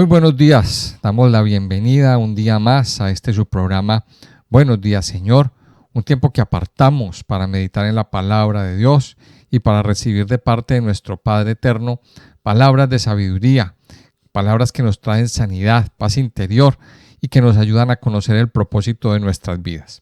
Muy buenos días, damos la bienvenida un día más a su programa Buenos días Señor, un tiempo que apartamos para meditar en la palabra de Dios y para recibir de parte de nuestro Padre Eterno palabras de sabiduría, palabras que nos traen sanidad, paz interior y que nos ayudan a conocer el propósito de nuestras vidas.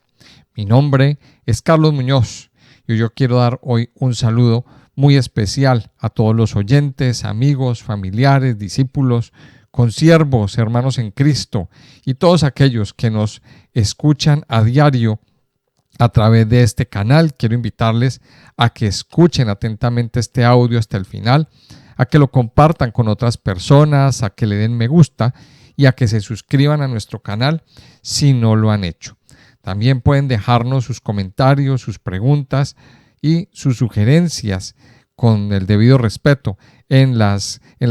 Mi nombre es Carlos Muñoz y yo quiero dar hoy un saludo muy especial a todos los oyentes, amigos, familiares, discípulos, consiervos, hermanos en Cristo y todos aquellos que nos escuchan a diario a través de este canal. Quiero invitarles a que escuchen atentamente este audio hasta el final, a que lo compartan con otras personas, a que le den me gusta y a que se suscriban a nuestro canal si no lo han hecho. También pueden dejarnos sus comentarios, sus preguntas y sus sugerencias con el debido respeto en la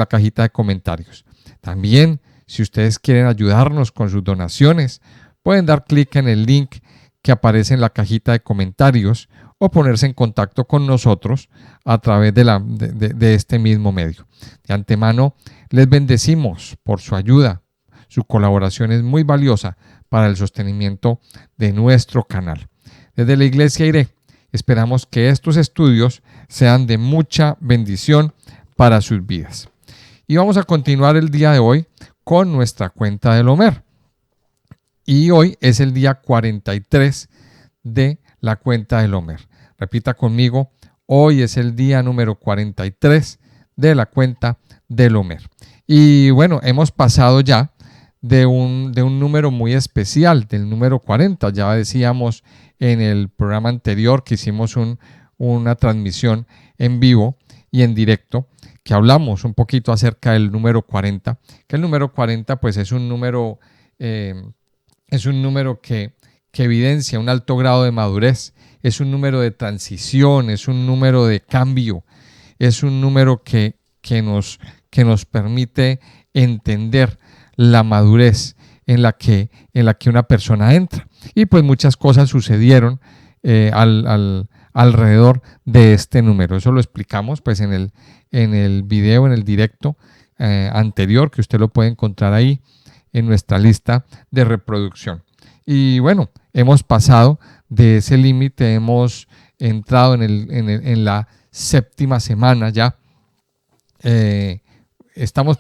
cajita de comentarios. También, si ustedes quieren ayudarnos con sus donaciones, pueden dar clic en el link que aparece en la cajita de comentarios o ponerse en contacto con nosotros a través de este mismo medio. De antemano, les bendecimos por su ayuda. Su colaboración es muy valiosa para el sostenimiento de nuestro canal. Desde la Iglesia Iré, esperamos que estos estudios sean de mucha bendición para sus vidas. Y vamos a continuar el día de hoy con nuestra cuenta del Homer. Y hoy es el día 43 de la cuenta del Homer. Repita conmigo, hoy es el día número 43 de la cuenta del Homer. Y bueno, hemos pasado ya de un número muy especial, del número 40. Ya decíamos en el programa anterior que hicimos una transmisión en vivo y en directo, que hablamos un poquito acerca del número 40, que el número 40 pues es un número que evidencia un alto grado de madurez, es un número de transición, es un número de cambio, es un número que nos permite entender la madurez en la que una persona entra. Y pues muchas cosas sucedieron alrededor de este número. Eso lo explicamos pues en el video, en el directo anterior, que usted lo puede encontrar ahí en nuestra lista de reproducción. Y bueno, hemos pasado de ese límite, hemos entrado en la séptima semana ya. Estamos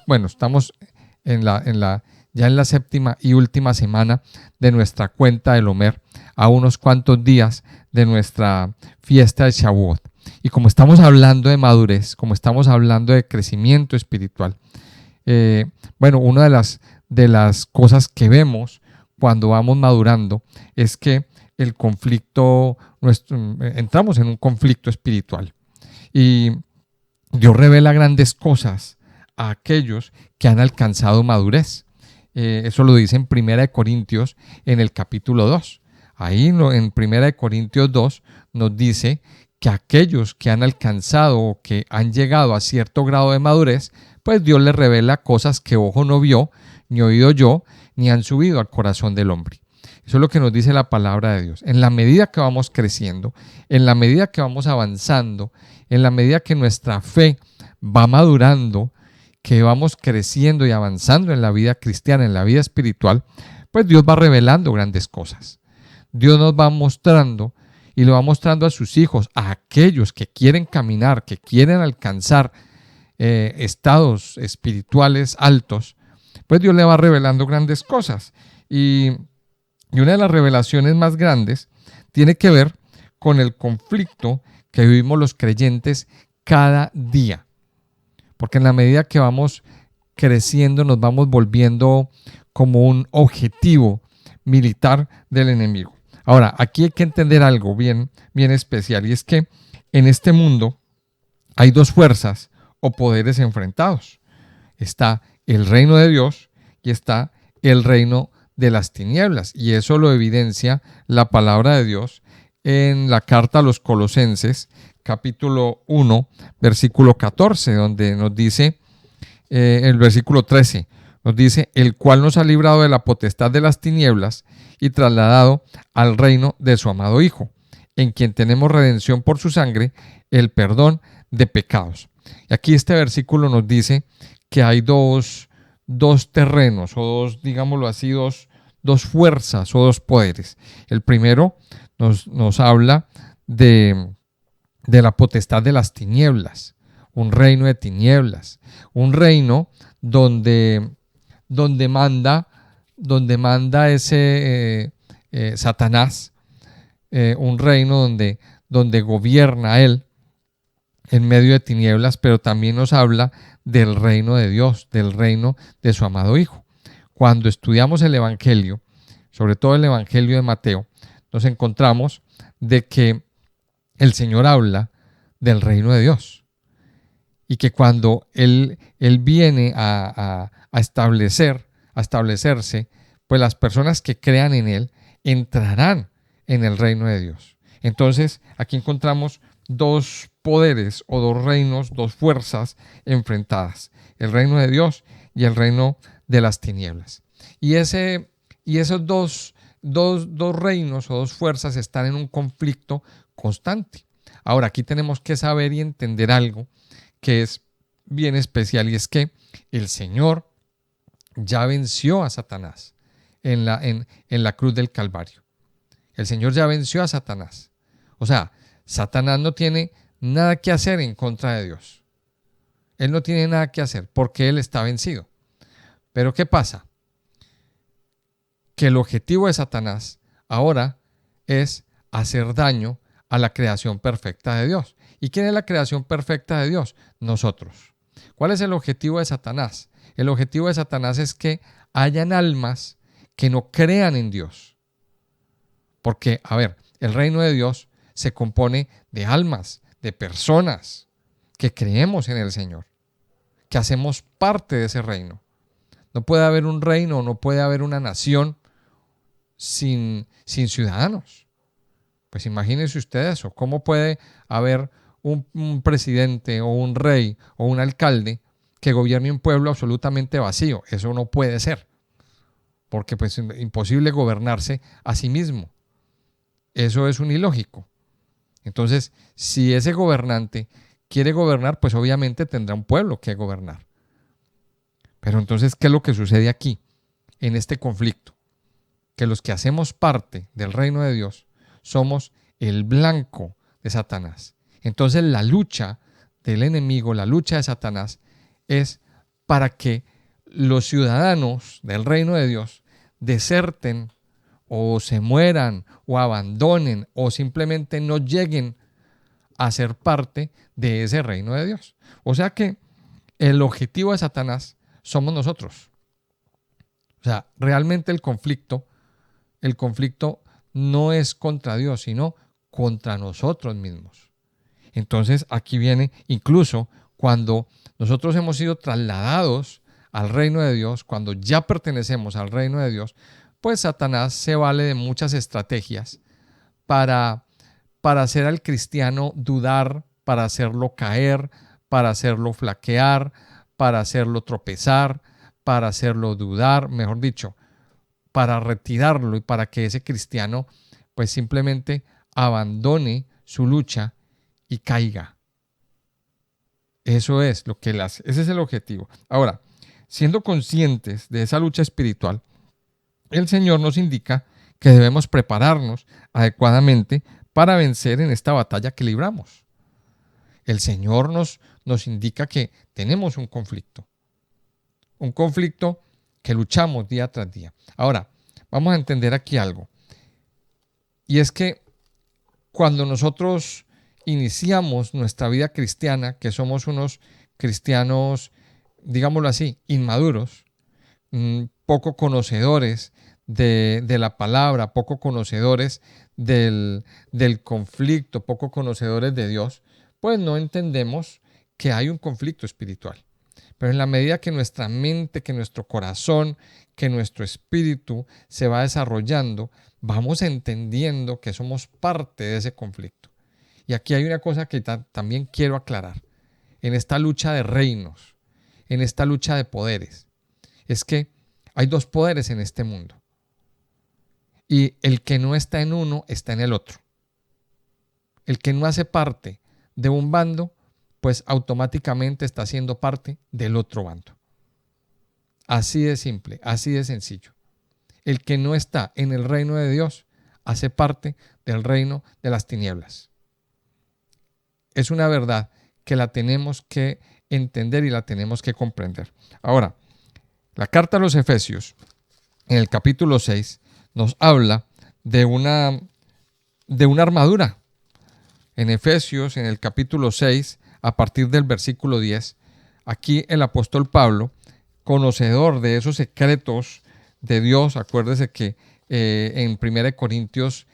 ya en la séptima y última semana de nuestra cuenta del Homer, a unos cuantos días de nuestra fiesta de Shavuot. Y como estamos hablando de madurez, como estamos hablando de crecimiento espiritual, una de las cosas que vemos cuando vamos madurando es que entramos en un conflicto espiritual. Y Dios revela grandes cosas a aquellos que han alcanzado madurez. Eso lo dice en 1 Corintios en el capítulo 2. Ahí en 1 Corintios 2 nos dice que aquellos que han alcanzado o que han llegado a cierto grado de madurez, pues Dios les revela cosas que ojo no vio, ni oído yo, ni han subido al corazón del hombre. Eso es lo que nos dice la palabra de Dios. En la medida que vamos creciendo, en la medida que vamos avanzando, en la medida que nuestra fe va madurando, que vamos creciendo y avanzando en la vida cristiana, en la vida espiritual, pues Dios va revelando grandes cosas. Dios nos va mostrando y lo va mostrando a sus hijos, a aquellos que quieren caminar, que quieren alcanzar estados espirituales altos, pues Dios le va revelando grandes cosas. Y una de las revelaciones más grandes tiene que ver con el conflicto que vivimos los creyentes cada día. Porque en la medida que vamos creciendo nos vamos volviendo como un objetivo militar del enemigo. Ahora, aquí hay que entender algo bien especial, y es que en este mundo hay dos fuerzas o poderes enfrentados. Está el reino de Dios y está el reino de las tinieblas, y eso lo evidencia la palabra de Dios en la carta a los Colosenses, capítulo 1, versículo 14, donde nos dice, el versículo 13, nos dice, el cual nos ha librado de la potestad de las tinieblas y trasladado al reino de su amado Hijo, en quien tenemos redención por su sangre, el perdón de pecados. Y aquí este versículo nos dice que hay dos dos terrenos o dos, digámoslo así, dos fuerzas o dos poderes. El primero nos habla de la potestad de las tinieblas, un reino de tinieblas, un reino donde, donde manda, donde manda ese Satanás, un reino donde gobierna él en medio de tinieblas, pero también nos habla del reino de Dios, del reino de su amado Hijo. Cuando estudiamos el Evangelio, sobre todo el Evangelio de Mateo, nos encontramos de que el Señor habla del reino de Dios y que cuando Él viene a establecerse, pues las personas que crean en Él entrarán en el reino de Dios. Entonces, aquí encontramos dos poderes o dos reinos, dos fuerzas enfrentadas, el reino de Dios y el reino de las tinieblas. Y esos dos reinos o dos fuerzas están en un conflicto constante. Ahora, aquí tenemos que saber y entender algo que es bien especial, y es que el Señor ya venció a Satanás en la cruz del Calvario. El Señor ya venció a Satanás. O sea, Satanás no tiene nada que hacer en contra de Dios. Él no tiene nada que hacer porque Él está vencido. Pero ¿qué pasa? Que el objetivo de Satanás ahora es hacer daño a la creación perfecta de Dios. ¿Y quién es la creación perfecta de Dios? Nosotros. ¿Cuál es el objetivo de Satanás? El objetivo de Satanás es que hayan almas que no crean en Dios. Porque, a ver, el reino de Dios se compone de almas, de personas que creemos en el Señor, que hacemos parte de ese reino. No puede haber un reino, no puede haber una nación sin ciudadanos. Pues imagínense ustedes eso. ¿Cómo puede haber un presidente o un rey o un alcalde que gobierne un pueblo absolutamente vacío? Eso no puede ser, porque pues es imposible gobernarse a sí mismo. Eso es un ilógico. Entonces, si ese gobernante quiere gobernar, pues obviamente tendrá un pueblo que gobernar. Pero entonces, ¿qué es lo que sucede aquí, en este conflicto? Que los que hacemos parte del reino de Dios somos el blanco de Satanás. Entonces la lucha del enemigo, la lucha de Satanás, es para que los ciudadanos del reino de Dios deserten o se mueran o abandonen o simplemente no lleguen a ser parte de ese reino de Dios. O sea que el objetivo de Satanás somos nosotros. O sea, realmente el conflicto no es contra Dios, sino contra nosotros mismos. Entonces aquí viene incluso cuando nosotros hemos sido trasladados al reino de Dios, cuando ya pertenecemos al reino de Dios, pues Satanás se vale de muchas estrategias para, para hacer al cristiano dudar, para hacerlo caer, para hacerlo flaquear, para hacerlo tropezar, para hacerlo dudar, mejor dicho, para retirarlo y para que ese cristiano pues simplemente abandone su lucha y caiga. Eso es lo que él hace. Ese es el objetivo. Ahora, siendo conscientes de esa lucha espiritual, el Señor nos indica que debemos prepararnos adecuadamente para vencer en esta batalla que libramos. El Señor nos indica que tenemos un conflicto que luchamos día tras día. Ahora, vamos a entender aquí algo. Y es que cuando nosotros iniciamos nuestra vida cristiana, que somos unos cristianos, digámoslo así, inmaduros, poco conocedores de la palabra, poco conocedores del conflicto, poco conocedores de Dios, pues no entendemos que hay un conflicto espiritual. Pero en la medida que nuestra mente, que nuestro corazón, que nuestro espíritu se va desarrollando, vamos entendiendo que somos parte de ese conflicto. Y aquí hay una cosa que también quiero aclarar. En esta lucha de reinos, en esta lucha de poderes, es que hay dos poderes en este mundo. Y el que no está en uno está en el otro. El que no hace parte de un bando, pues automáticamente está siendo parte del otro bando. Así de simple, así de sencillo. El que no está en el reino de Dios hace parte del reino de las tinieblas. Es una verdad que la tenemos que entender y la tenemos que comprender. Ahora, la carta a los Efesios, en el capítulo 6, nos habla de una armadura. En Efesios, en el capítulo 6, a partir del versículo 10, aquí el apóstol Pablo, conocedor de esos secretos de Dios, acuérdese que en 2 Corintios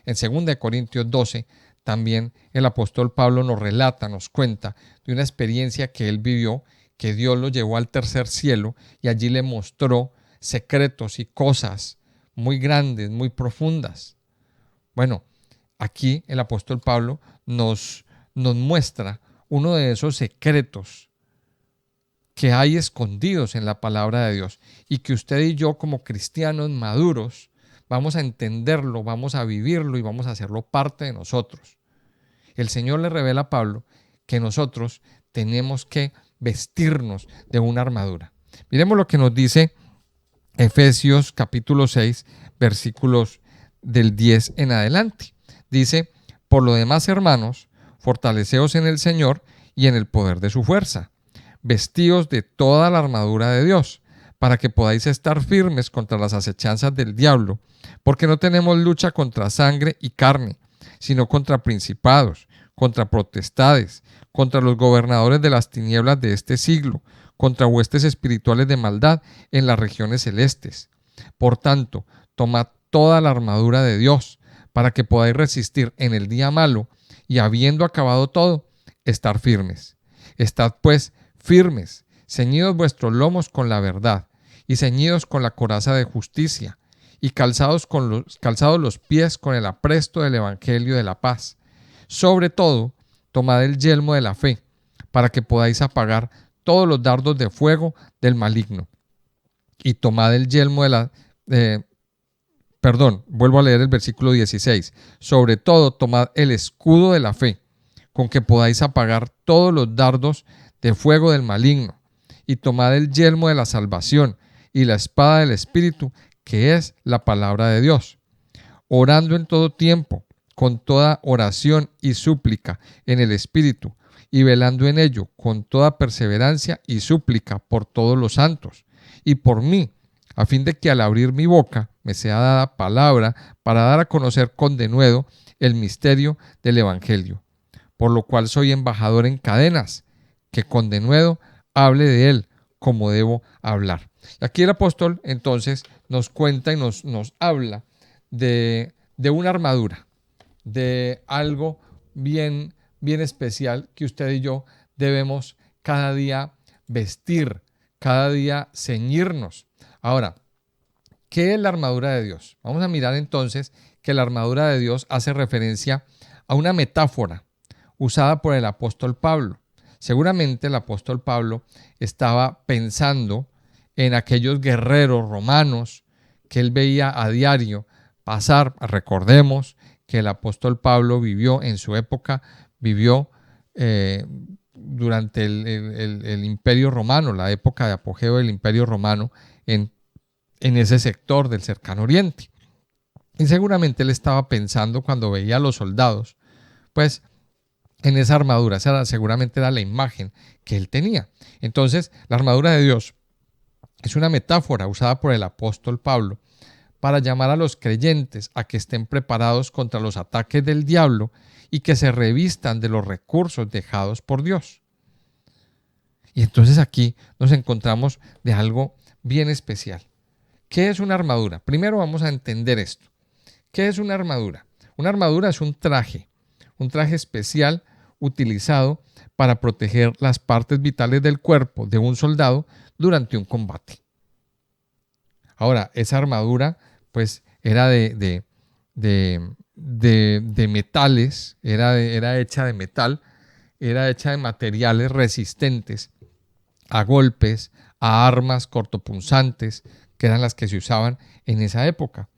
12, también el apóstol Pablo nos relata, nos cuenta de una experiencia que él vivió, que Dios lo llevó al tercer cielo y allí le mostró secretos y cosas muy grandes, muy profundas. Bueno, aquí el apóstol Pablo nos muestra uno de esos secretos que hay escondidos en la palabra de Dios y que usted y yo como cristianos maduros vamos a entenderlo, vamos a vivirlo y vamos a hacerlo parte de nosotros. El Señor le revela a Pablo que nosotros tenemos que vestirnos de una armadura. Miremos lo que nos dice Efesios capítulo 6, versículos del 10 en adelante. Dice: por lo demás, hermanos, fortaleceos en el Señor y en el poder de su fuerza. Vestíos de toda la armadura de Dios, para que podáis estar firmes contra las acechanzas del diablo, porque no tenemos lucha contra sangre y carne, sino contra principados, contra potestades, contra los gobernadores de las tinieblas de este siglo, contra huestes espirituales de maldad en las regiones celestes. Por tanto, tomad toda la armadura de Dios, para que podáis resistir en el día malo, y habiendo acabado todo, estar firmes. Estad pues firmes, ceñidos vuestros lomos con la verdad, y ceñidos con la coraza de justicia, y calzados los pies con el apresto del evangelio de la paz. Sobre todo, tomad el yelmo de la fe, para que podáis apagar todos los dardos de fuego del maligno. Y tomad el yelmo de la... vuelvo a leer el versículo 16. Sobre todo, tomad el escudo de la fe, con que podáis apagar todos los dardos de fuego del maligno. Y tomad el yelmo de la salvación y la espada del Espíritu, que es la palabra de Dios. Orando en todo tiempo, con toda oración y súplica en el Espíritu, y velando en ello con toda perseverancia y súplica por todos los santos, y por mí, a fin de que al abrir mi boca me sea dada palabra para dar a conocer con denuedo el misterio del Evangelio, por lo cual soy embajador en cadenas, que con denuedo hable de él como debo hablar. Y aquí el apóstol entonces nos cuenta y nos habla de una armadura, de algo bien especial que usted y yo debemos cada día vestir, cada día ceñirnos. Ahora, ¿qué es la armadura de Dios? Vamos a mirar entonces que la armadura de Dios hace referencia a una metáfora usada por el apóstol Pablo. Seguramente el apóstol Pablo estaba pensando en aquellos guerreros romanos que él veía a diario pasar. Recordemos que el apóstol Pablo vivió en su época, durante el Imperio Romano, la época de apogeo del Imperio Romano en ese sector del Cercano Oriente. Y seguramente él estaba pensando cuando veía a los soldados, pues en esa armadura, seguramente era la imagen que él tenía. Entonces, la armadura de Dios es una metáfora usada por el apóstol Pablo para llamar a los creyentes a que estén preparados contra los ataques del diablo y que se revistan de los recursos dejados por Dios. Y entonces aquí nos encontramos de algo bien especial. ¿Qué es una armadura? Primero vamos a entender esto. ¿Qué es una armadura? Una armadura es un traje especial utilizado para proteger las partes vitales del cuerpo de un soldado durante un combate. Ahora, esa armadura pues era de metales, era hecha de metal, era hecha de materiales resistentes a golpes, a armas cortopunzantes, que eran las que se usaban en esa época.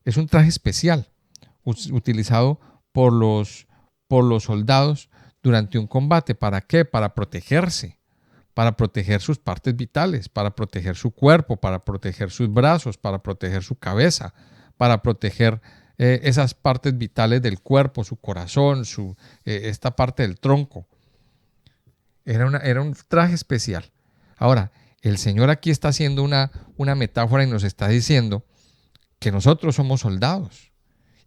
Es un traje especial utilizado por los soldados durante un combate. ¿Para qué? Para protegerse, para proteger sus partes vitales, para proteger su cuerpo, para proteger sus brazos, para proteger su cabeza, para proteger esas partes vitales del cuerpo, su corazón, esta parte del tronco. Era un traje especial. Ahora, el Señor aquí está haciendo una metáfora y nos está diciendo que nosotros somos soldados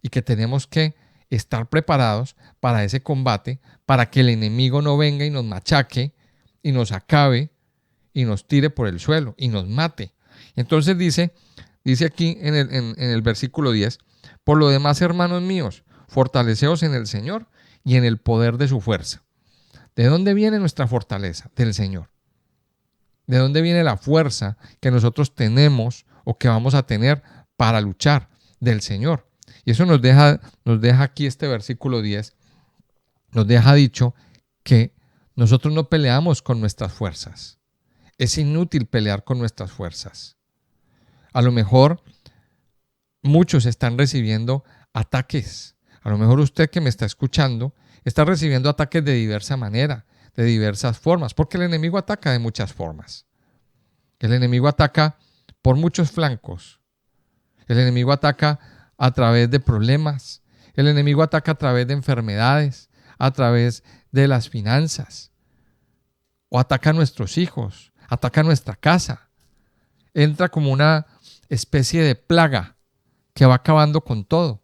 y que tenemos que estar preparados para ese combate, para que el enemigo no venga y nos machaque y nos acabe y nos tire por el suelo y nos mate. Entonces dice aquí en el versículo 10, por lo demás, hermanos míos, fortaleceos en el Señor y en el poder de su fuerza. ¿De dónde viene nuestra fortaleza? Del Señor. ¿De dónde viene la fuerza que nosotros tenemos o que vamos a tener para luchar? Del Señor. Y eso nos deja aquí este versículo 10, nos deja dicho que nosotros no peleamos con nuestras fuerzas. Es inútil pelear con nuestras fuerzas. A lo mejor muchos están recibiendo ataques. A lo mejor usted que me está escuchando está recibiendo ataques de diversa manera, de diversas formas, porque el enemigo ataca de muchas formas. El enemigo ataca por muchos flancos. El enemigo ataca a través de problemas. El enemigo ataca a través de enfermedades, a través de las finanzas. O ataca a nuestros hijos, ataca a nuestra casa. Entra como una especie de plaga que va acabando con todo.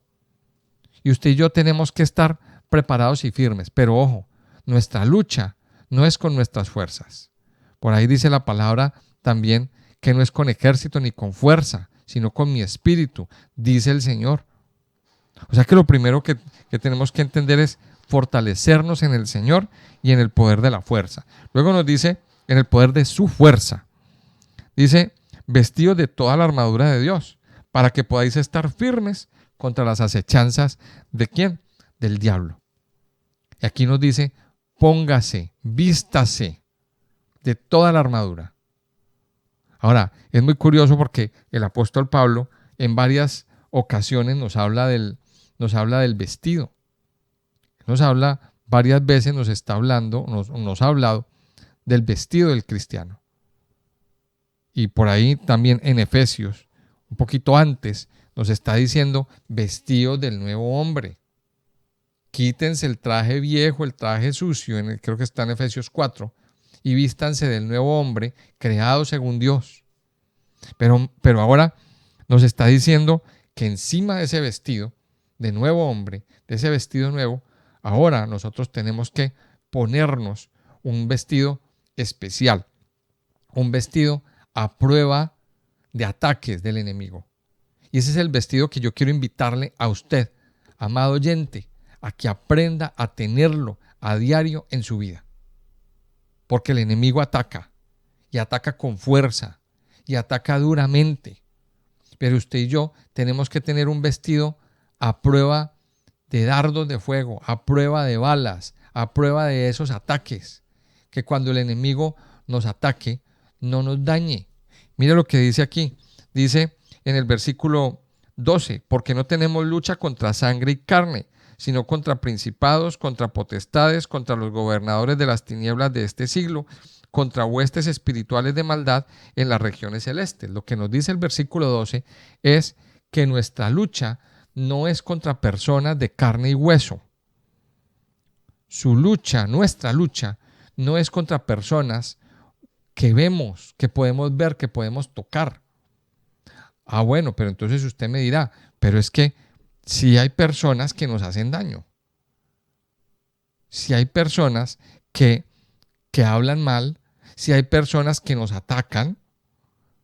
Y usted y yo tenemos que estar preparados y firmes. Pero ojo, nuestra lucha no es con nuestras fuerzas. Por ahí dice la palabra también que no es con ejército ni con fuerza, sino con mi espíritu, dice el Señor. O sea que lo primero que tenemos que entender es fortalecernos en el Señor y en el poder de la fuerza. Luego nos dice, en el poder de su fuerza. Dice, vestidos de toda la armadura de Dios, para que podáis estar firmes contra las acechanzas ¿de quién? Del diablo. Y aquí nos dice, póngase, vístase de toda la armadura. Ahora, es muy curioso porque el apóstol Pablo en varias ocasiones nos habla del vestido. Nos habla varias veces, nos ha hablado del vestido del cristiano. Y por ahí también en Efesios, un poquito antes, nos está diciendo vestidos del nuevo hombre. Quítense el traje viejo, el traje sucio, creo que está en Efesios 4, y vístanse del nuevo hombre creado según Dios. Pero ahora nos está diciendo que encima de ese vestido de nuevo hombre, de ese vestido nuevo, ahora nosotros tenemos que ponernos un vestido especial, un vestido a prueba de ataques del enemigo. Y ese es el vestido que yo quiero invitarle a usted, amado oyente, a que aprenda a tenerlo a diario en su vida. Porque el enemigo ataca, y ataca con fuerza, y ataca duramente. Pero usted y yo tenemos que tener un vestido a prueba de dardos de fuego, a prueba de balas, a prueba de esos ataques, que cuando el enemigo nos ataque, no nos dañe. Mire lo que dice aquí. Dice en el versículo 12, porque no tenemos lucha contra sangre y carne, sino contra principados, contra potestades, contra los gobernadores de las tinieblas de este siglo, contra huestes espirituales de maldad en las regiones celestes. Lo que nos dice el versículo 12 es que nuestra lucha no es contra personas de carne y hueso. Su lucha, nuestra lucha, no es contra personas que vemos, que podemos ver, que podemos tocar. Ah, bueno, pero entonces usted me dirá, pero es que si hay personas que nos hacen daño, si hay personas que hablan mal, si hay personas que nos atacan,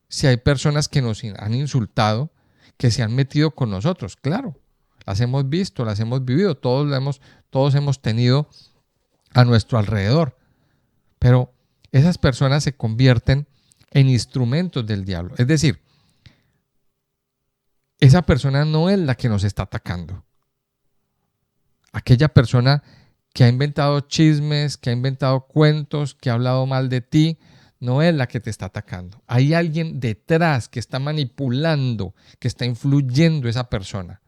si hay personas que nos han insultado, que se han metido con nosotros, claro, las hemos visto, las hemos vivido, todos hemos tenido a nuestro alrededor, pero esas personas se convierten en instrumentos del diablo, es decir, esa persona no es la que nos está atacando. Aquella persona que ha inventado chismes, que ha inventado cuentos, que ha hablado mal de ti, no es la que te está atacando. Hay alguien detrás que está manipulando, que está influyendo esa persona.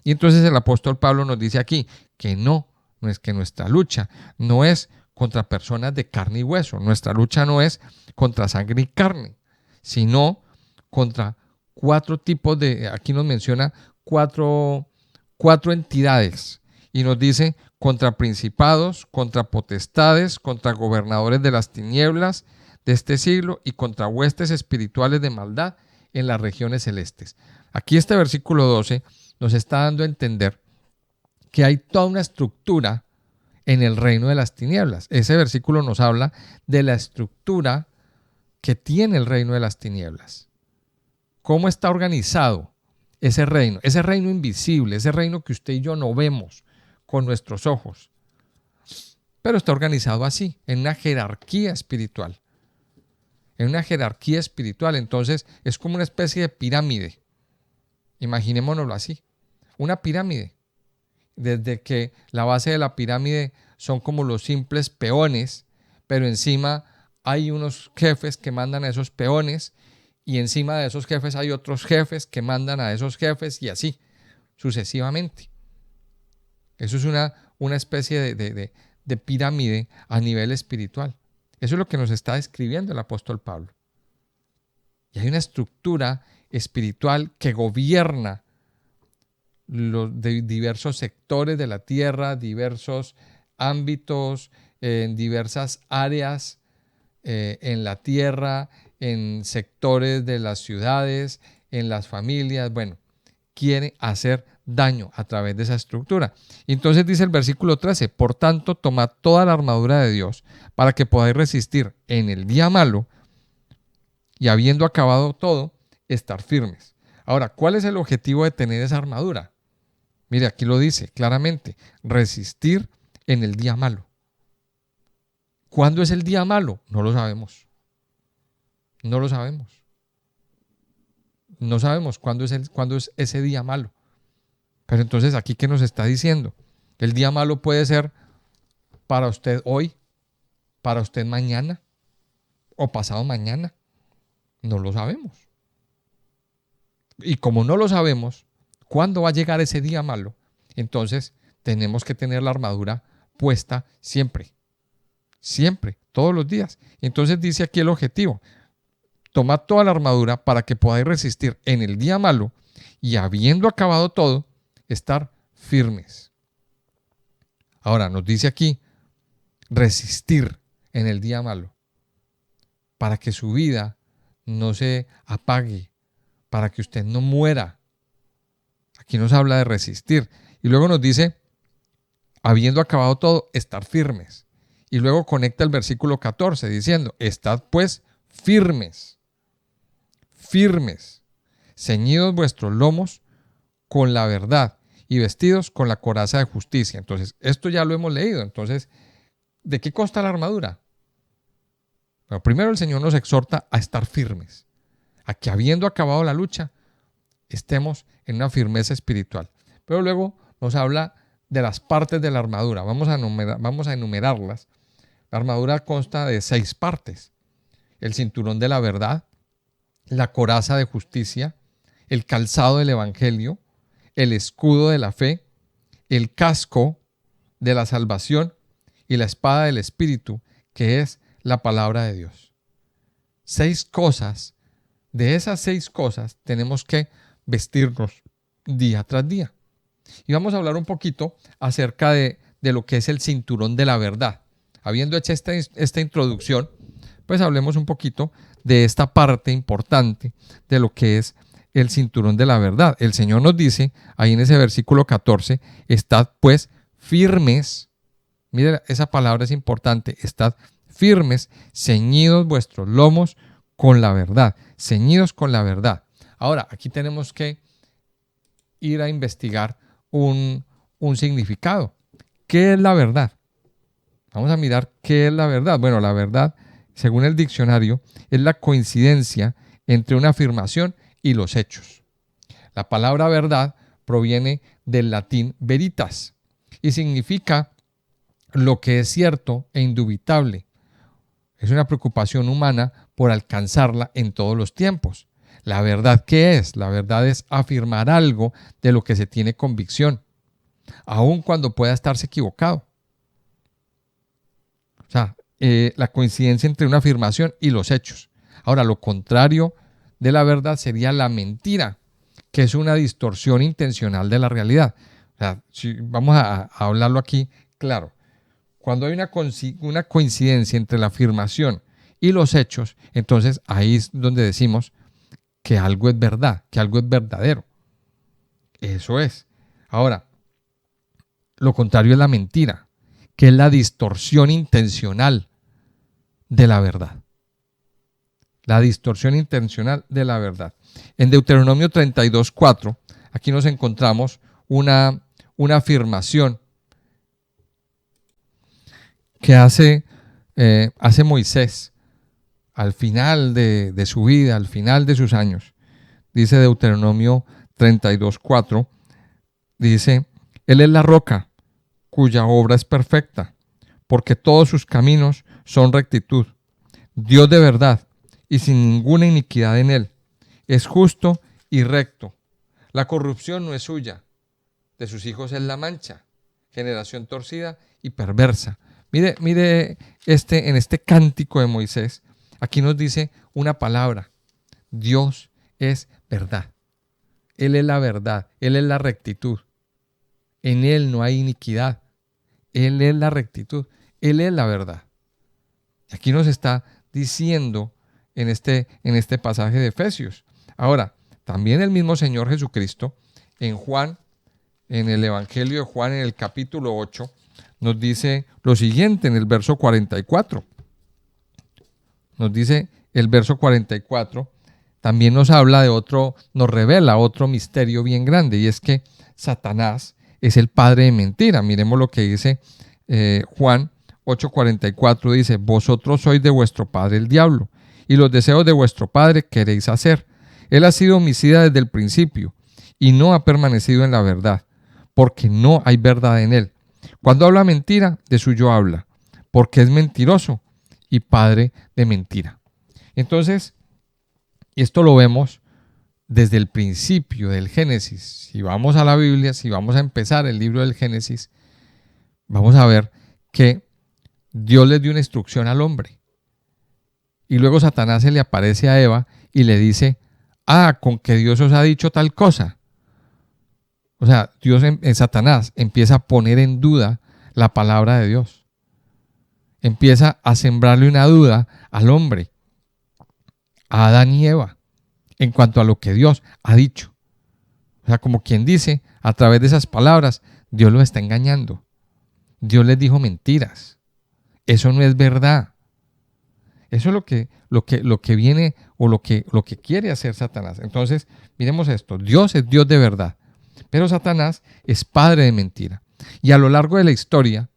Y entonces el apóstol Pablo nos dice aquí que no es que nuestra lucha no es contra personas de carne y hueso. Nuestra lucha no es contra sangre y carne, sino contra cuatro tipos de, aquí nos menciona cuatro entidades y nos dice contra principados, contra potestades, contra gobernadores de las tinieblas de este siglo y contra huestes espirituales de maldad en las regiones celestes. Aquí este versículo 12 nos está dando a entender que hay toda una estructura en el reino de las tinieblas. Ese versículo nos habla de la estructura que tiene el reino de las tinieblas. ¿Cómo está organizado ese reino invisible, ese reino que usted y yo no vemos con nuestros ojos? Pero está organizado así, en una jerarquía espiritual. En una jerarquía espiritual, entonces es como una especie de pirámide. Imaginémonoslo así, una pirámide. Desde que la base de la pirámide son como los simples peones, pero encima hay unos jefes que mandan a esos peones y encima de esos jefes hay otros jefes que mandan a esos jefes y así sucesivamente. Eso es una especie de pirámide a nivel espiritual. Eso es lo que nos está describiendo el apóstol Pablo. Y hay una estructura espiritual que gobierna los diversos sectores de la tierra, diversos ámbitos, en diversas áreas en la tierra, en sectores de las ciudades, en las familias. Bueno, quiere hacer daño a través de esa estructura. Y entonces dice el versículo 13, por tanto, tomad toda la armadura de Dios para que podáis resistir en el día malo y habiendo acabado todo, estar firmes. Ahora, ¿cuál es el objetivo de tener esa armadura? Mire, aquí lo dice claramente, resistir en el día malo. ¿Cuándo es el día malo? No lo sabemos. No lo sabemos. No sabemos cuándo es ese día malo. Pero entonces, ¿aquí qué nos está diciendo? El día malo puede ser para usted hoy, para usted mañana o pasado mañana. No lo sabemos. Y como no lo sabemos, ¿cuándo va a llegar ese día malo? Entonces tenemos que tener la armadura puesta siempre. Siempre, todos los días. Entonces dice aquí el objetivo. Tomad toda la armadura para que podáis resistir en el día malo y habiendo acabado todo, estar firmes. Ahora nos dice aquí, resistir en el día malo para que su vida no se apague, para que usted no muera. Aquí nos habla de resistir. Y luego nos dice, habiendo acabado todo, estar firmes. Y luego conecta el versículo 14 diciendo, estad pues firmes, firmes, ceñidos vuestros lomos con la verdad y vestidos con la coraza de justicia. Entonces, esto ya lo hemos leído. Entonces, ¿de qué consta la armadura? Bueno, primero el Señor nos exhorta a estar firmes, a que habiendo acabado la lucha, estemos en una firmeza espiritual. Pero luego nos habla de las partes de la armadura. Vamos a enumerarlas. La armadura consta de 6 partes. El cinturón de la verdad, la coraza de justicia, el calzado del evangelio, el escudo de la fe, el casco de la salvación y la espada del espíritu, que es la palabra de Dios. 6 cosas. De esas 6 cosas tenemos que vestirnos día tras día. Y vamos a hablar un poquito acerca de lo que es el cinturón de la verdad. Habiendo hecho esta introducción, pues hablemos un poquito de esta parte importante de lo que es el cinturón de la verdad. El Señor nos dice, ahí en ese versículo 14, estad pues firmes. Mire, esa palabra es importante. Estad firmes, ceñidos vuestros lomos con la verdad. Ceñidos con la verdad. Ahora, aquí tenemos que ir a investigar un significado. ¿Qué es la verdad? Vamos a mirar qué es la verdad. Bueno, la verdad, según el diccionario, es la coincidencia entre una afirmación y los hechos. La palabra verdad proviene del latín veritas y significa lo que es cierto e indubitable. Es una preocupación humana por alcanzarla en todos los tiempos. ¿La verdad qué es? La verdad es afirmar algo de lo que se tiene convicción, aun cuando pueda estarse equivocado. O sea, la coincidencia entre una afirmación y los hechos. Ahora, lo contrario de la verdad sería la mentira, que es una distorsión intencional de la realidad. O sea, si vamos a hablarlo aquí, claro. Cuando hay una coincidencia entre la afirmación y los hechos, entonces ahí es donde decimos que algo es verdad, que algo es verdadero. Eso es. Ahora, lo contrario es la mentira, que es la distorsión intencional de la verdad. La distorsión intencional de la verdad. En Deuteronomio 32:4, aquí nos encontramos una afirmación que hace Moisés al final de su vida, al final de sus años. Dice Deuteronomio 32:4, dice, Él es la roca cuya obra es perfecta, porque todos sus caminos son rectitud. Dios de verdad y sin ninguna iniquidad en él. Es justo y recto. La corrupción no es suya. De sus hijos es la mancha. Generación torcida y perversa. Mire en este cántico de Moisés, aquí nos dice una palabra. Dios es verdad. Él es la verdad. Él es la rectitud. En Él no hay iniquidad. Él es la rectitud. Él es la verdad. Aquí nos está diciendo en este pasaje de Efesios. Ahora, también el mismo Señor Jesucristo, en Juan, en el Evangelio de Juan, en el capítulo 8, nos dice lo siguiente en el verso 44. Nos dice el verso 44, también nos habla de otro, nos revela otro misterio bien grande, y es que Satanás es el padre de mentira. Miremos lo que dice Juan 8:44, dice, vosotros sois de vuestro padre el diablo, y los deseos de vuestro padre queréis hacer. Él ha sido homicida desde el principio, y no ha permanecido en la verdad, porque no hay verdad en él. Cuando habla mentira, de suyo habla, porque es mentiroso y padre de mentira. Entonces, esto lo vemos desde el principio del Génesis. Si vamos a la Biblia, si vamos a empezar el libro del Génesis, vamos a ver que Dios le dio una instrucción al hombre. Y luego Satanás se le aparece a Eva y le dice, con que Dios os ha dicho tal cosa. O sea, Satanás empieza a poner en duda la palabra de Dios. Empieza a sembrarle una duda al hombre, a Adán y Eva, en cuanto a lo que Dios ha dicho. O sea, como quien dice, a través de esas palabras, Dios los está engañando. Dios les dijo mentiras. Eso no es verdad. Eso es lo que viene o lo que quiere hacer Satanás. Entonces, miremos esto. Dios es Dios de verdad, pero Satanás es padre de mentira. Y a lo largo de la historia,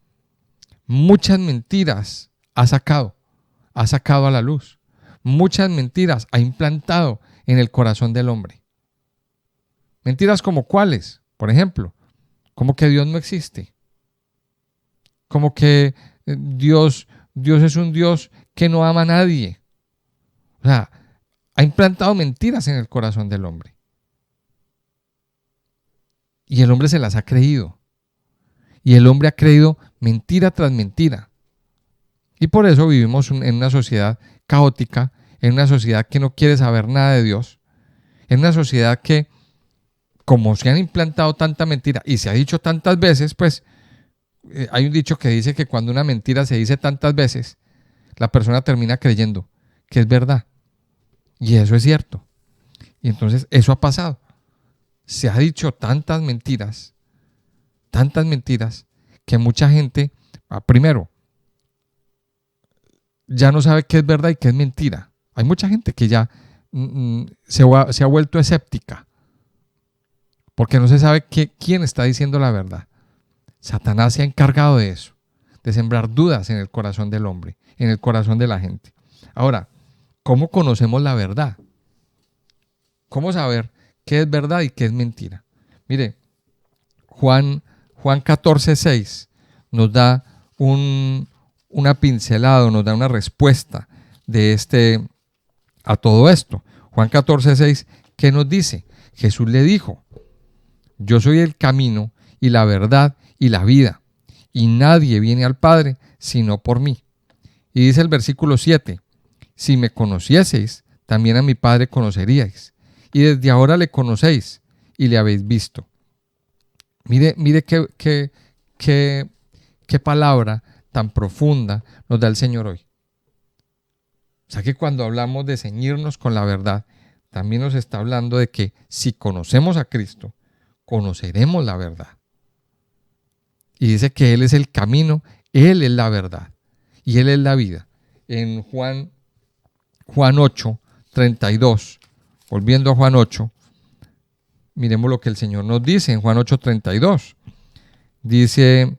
muchas mentiras ha sacado a la luz. Muchas mentiras ha implantado en el corazón del hombre. Mentiras como cuáles, por ejemplo, como que Dios no existe. Como que Dios es un Dios que no ama a nadie. O sea, ha implantado mentiras en el corazón del hombre. Y el hombre se las ha creído. Y el hombre ha creído mentira tras mentira. Y por eso vivimos en una sociedad caótica, en una sociedad que no quiere saber nada de Dios, en una sociedad que, como se han implantado tanta mentira y se ha dicho tantas veces, pues hay un dicho que dice que cuando una mentira se dice tantas veces, la persona termina creyendo que es verdad. Y eso es cierto. Y entonces eso ha pasado. Se ha dicho tantas mentiras, que mucha gente, primero, ya no sabe qué es verdad y qué es mentira. Hay mucha gente que ya se ha vuelto escéptica, porque no se sabe quién está diciendo la verdad. Satanás se ha encargado de eso, de sembrar dudas en el corazón del hombre, en el corazón de la gente. Ahora, ¿cómo conocemos la verdad? ¿Cómo saber qué es verdad y qué es mentira? Mire, Juan 14:6 nos da una pincelada, nos da una respuesta a todo esto. Juan 14:6, ¿qué nos dice? Jesús le dijo, yo soy el camino y la verdad y la vida, y nadie viene al Padre sino por mí. Y dice el versículo 7, si me conocieseis, también a mi Padre conoceríais. Y desde ahora le conocéis y le habéis visto. Mire qué palabra tan profunda nos da el Señor hoy. O sea que cuando hablamos de ceñirnos con la verdad, también nos está hablando de que si conocemos a Cristo, conoceremos la verdad. Y dice que Él es el camino, Él es la verdad y Él es la vida. En Juan 8, 32, volviendo a Juan 8, miremos lo que el Señor nos dice en Juan 8, 32. Dice,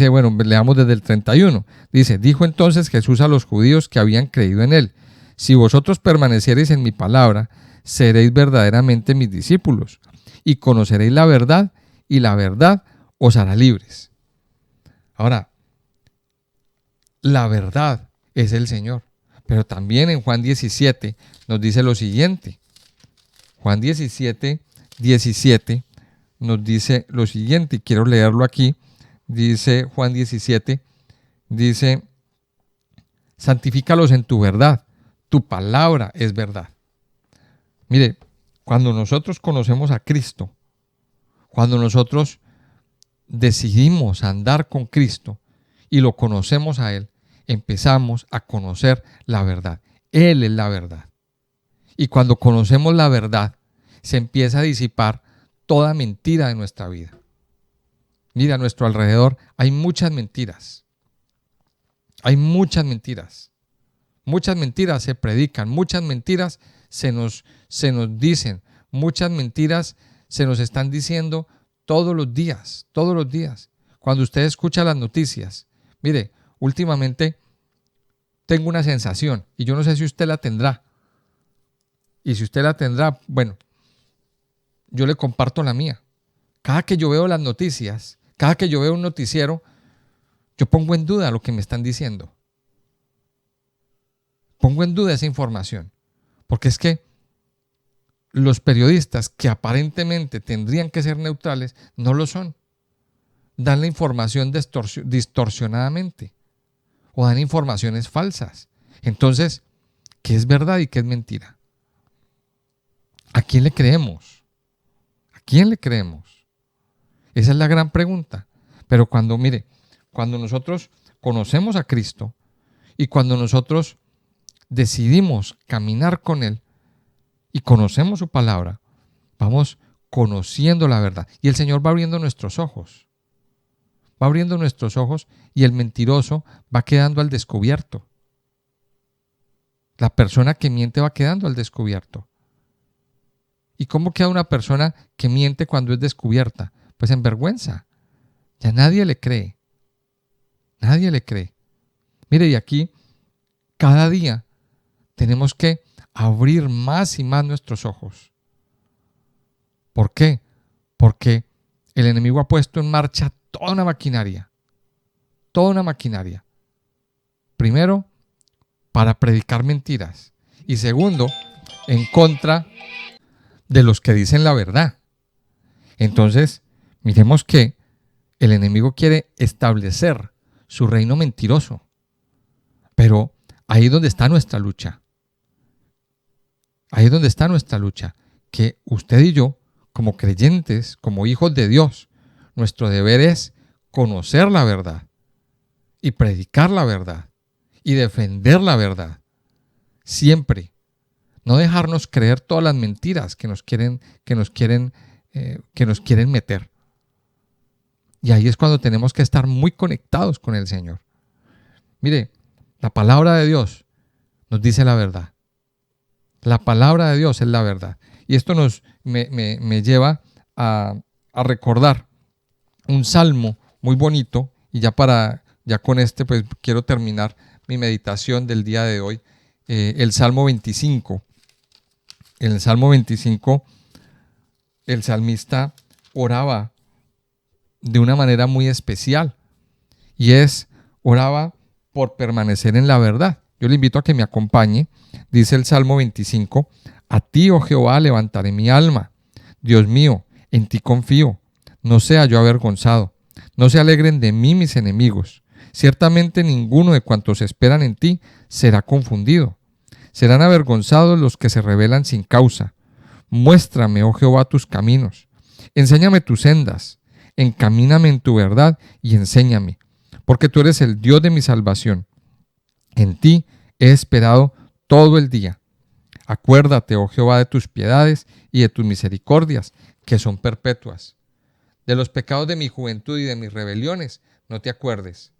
bueno, leamos desde el 31. Dice, dijo entonces Jesús a los judíos que habían creído en Él, si vosotros permaneciereis en mi palabra, seréis verdaderamente mis discípulos y conoceréis la verdad y la verdad os hará libres. Ahora, la verdad es el Señor, pero también en Juan 17 nos dice lo siguiente. Juan 17, 17 nos dice lo siguiente, y quiero leerlo aquí. Dice Juan 17, dice, santifícalos en tu verdad, tu palabra es verdad. Mire, cuando nosotros conocemos a Cristo, cuando nosotros decidimos andar con Cristo y lo conocemos a Él, empezamos a conocer la verdad. Él es la verdad. Y cuando conocemos la verdad, se empieza a disipar toda mentira de nuestra vida. Mira, a nuestro alrededor hay muchas mentiras. Hay muchas mentiras. Muchas mentiras se predican, muchas mentiras se nos dicen, muchas mentiras se nos están diciendo todos los días, todos los días. Cuando usted escucha las noticias, mire, últimamente tengo una sensación y yo no sé si usted la tendrá. Y si usted la tendrá, bueno, yo le comparto la mía. Cada que yo veo las noticias, cada que yo veo un noticiero, yo pongo en duda lo que me están diciendo. Pongo en duda esa información. Porque es que los periodistas que aparentemente tendrían que ser neutrales, no lo son. Dan la información distorsionadamente. O dan informaciones falsas. Entonces, ¿qué es verdad y qué es mentira? ¿A quién le creemos? ¿A quién le creemos? Esa es la gran pregunta. Pero cuando nosotros conocemos a Cristo y cuando nosotros decidimos caminar con Él y conocemos su palabra, vamos conociendo la verdad. Y el Señor va abriendo nuestros ojos. Va abriendo nuestros ojos y el mentiroso va quedando al descubierto. La persona que miente va quedando al descubierto. ¿Y cómo queda una persona que miente cuando es descubierta? Pues en vergüenza. Ya nadie le cree. Nadie le cree. Mire, y aquí cada día tenemos que abrir más y más nuestros ojos. ¿Por qué? Porque el enemigo ha puesto en marcha toda una maquinaria. Toda una maquinaria. Primero, para predicar mentiras. Y segundo, en contra de los que dicen la verdad. Entonces, miremos que el enemigo quiere establecer su reino mentiroso. Pero ahí es donde está nuestra lucha. Ahí es donde está nuestra lucha. Que usted y yo, como creyentes, como hijos de Dios, nuestro deber es conocer la verdad y predicar la verdad y defender la verdad. Siempre. No dejarnos creer todas las mentiras que nos quieren meter. Y ahí es cuando tenemos que estar muy conectados con el Señor. Mire, la palabra de Dios nos dice la verdad. La palabra de Dios es la verdad. Y esto me lleva a recordar un salmo muy bonito. Y ya con este pues quiero terminar mi meditación del día de hoy. El Salmo 25. En el Salmo 25, el salmista oraba de una manera muy especial. Y oraba por permanecer en la verdad. Yo le invito a que me acompañe. Dice el Salmo 25, a ti, oh Jehová, levantaré mi alma. Dios mío, en ti confío. No sea yo avergonzado. No se alegren de mí mis enemigos. Ciertamente ninguno de cuantos esperan en ti será confundido. Serán avergonzados los que se rebelan sin causa. Muéstrame, oh Jehová, tus caminos. Enséñame tus sendas. Encamíname en tu verdad y enséñame, porque tú eres el Dios de mi salvación. En ti he esperado todo el día. Acuérdate, oh Jehová, de tus piedades y de tus misericordias, que son perpetuas. De los pecados de mi juventud y de mis rebeliones no te acuerdes.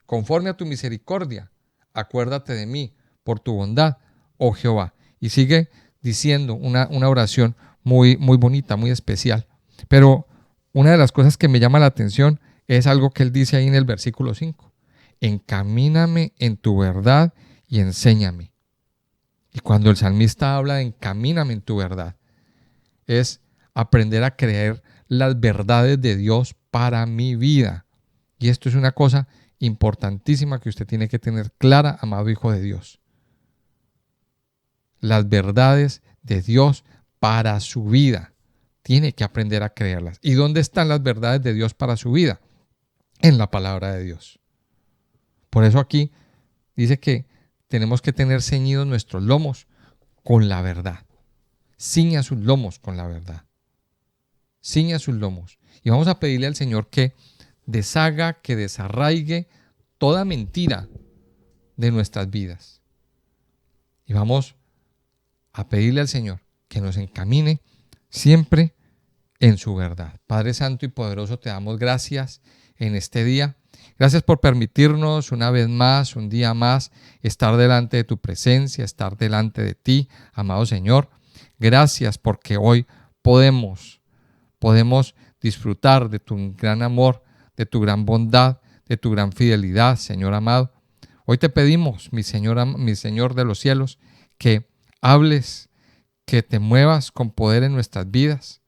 Conforme a tu misericordia, acuérdate de mí por tu bondad, oh Jehová. Y sigue diciendo una oración muy bonita, muy especial. Pero una de las cosas que me llama la atención es algo que él dice ahí en el versículo 5. Encamíname en tu verdad y enséñame. Y cuando el salmista habla de encamíname en tu verdad, es aprender a creer las verdades de Dios para mi vida. Y esto es una cosa importantísima que usted tiene que tener clara, amado hijo de Dios. Las verdades de Dios para su vida. Tiene que aprender a creerlas. ¿Y dónde están las verdades de Dios para su vida? En la palabra de Dios. Por eso aquí dice que tenemos que tener ceñidos nuestros lomos con la verdad. Ciña sus lomos con la verdad. Ciña sus lomos. Y vamos a pedirle al Señor que deshaga, que desarraigue toda mentira de nuestras vidas. Y vamos a pedirle al Señor que nos encamine siempre en su verdad. Padre Santo y Poderoso, te damos gracias en este día. Gracias por permitirnos una vez más, un día más, estar delante de tu presencia, estar delante de ti, amado Señor. Gracias porque hoy podemos disfrutar de tu gran amor, de tu gran bondad, de tu gran fidelidad, Señor amado. Hoy te pedimos, mi Señor de los cielos, que hables, que te muevas con poder en nuestras vidas,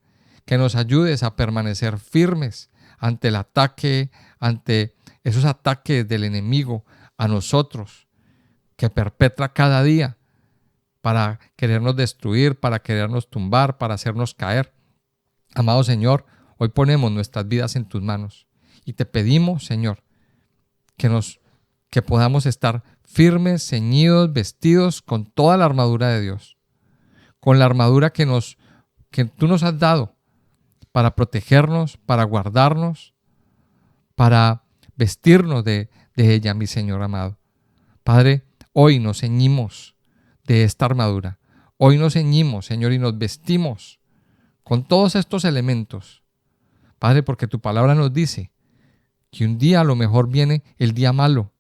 que nos ayudes a permanecer firmes ante el ataque, ante esos ataques del enemigo a nosotros, que perpetra cada día para querernos destruir, para querernos tumbar, para hacernos caer. Amado Señor, hoy ponemos nuestras vidas en tus manos y te pedimos, Señor, que podamos estar firmes, ceñidos, vestidos con toda la armadura de Dios, con la armadura que tú nos has dado para protegernos, para guardarnos, para vestirnos de ella, mi Señor amado. Padre, hoy nos ceñimos de esta armadura. Hoy nos ceñimos, Señor, y nos vestimos con todos estos elementos. Padre, porque tu palabra nos dice que un día a lo mejor viene el día malo,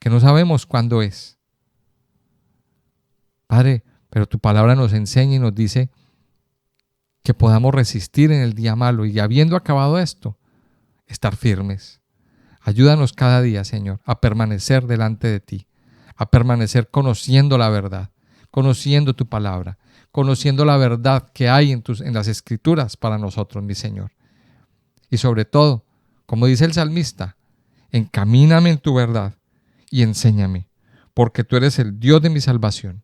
que no sabemos cuándo es. Padre, pero tu palabra nos enseña y nos dice que podamos resistir en el día malo y habiendo acabado esto, estar firmes. Ayúdanos cada día, Señor, a permanecer delante de ti, a permanecer conociendo la verdad, conociendo tu palabra, conociendo la verdad que hay en las Escrituras para nosotros, mi Señor. Y sobre todo, como dice el salmista, encamíname en tu verdad y enséñame, porque tú eres el Dios de mi salvación,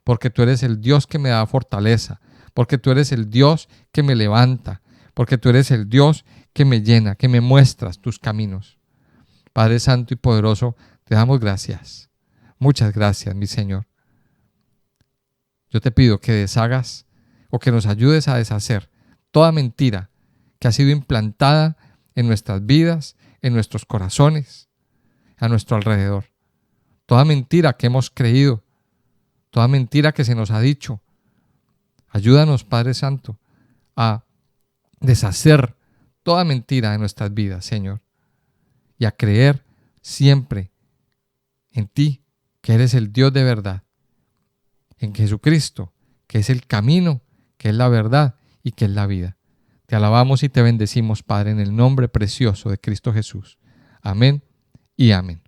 porque tú eres el Dios que me da fortaleza, porque tú eres el Dios que me levanta, porque tú eres el Dios que me llena, que me muestras tus caminos. Padre Santo y Poderoso, te damos gracias. Muchas gracias, mi Señor. Yo te pido que deshagas o que nos ayudes a deshacer toda mentira que ha sido implantada en nuestras vidas, en nuestros corazones, a nuestro alrededor. Toda mentira que hemos creído, toda mentira que se nos ha dicho. Ayúdanos, Padre Santo, a deshacer toda mentira de nuestras vidas, Señor, y a creer siempre en ti, que eres el Dios de verdad, en Jesucristo, que es el camino, que es la verdad y que es la vida. Te alabamos y te bendecimos, Padre, en el nombre precioso de Cristo Jesús. Amén y amén.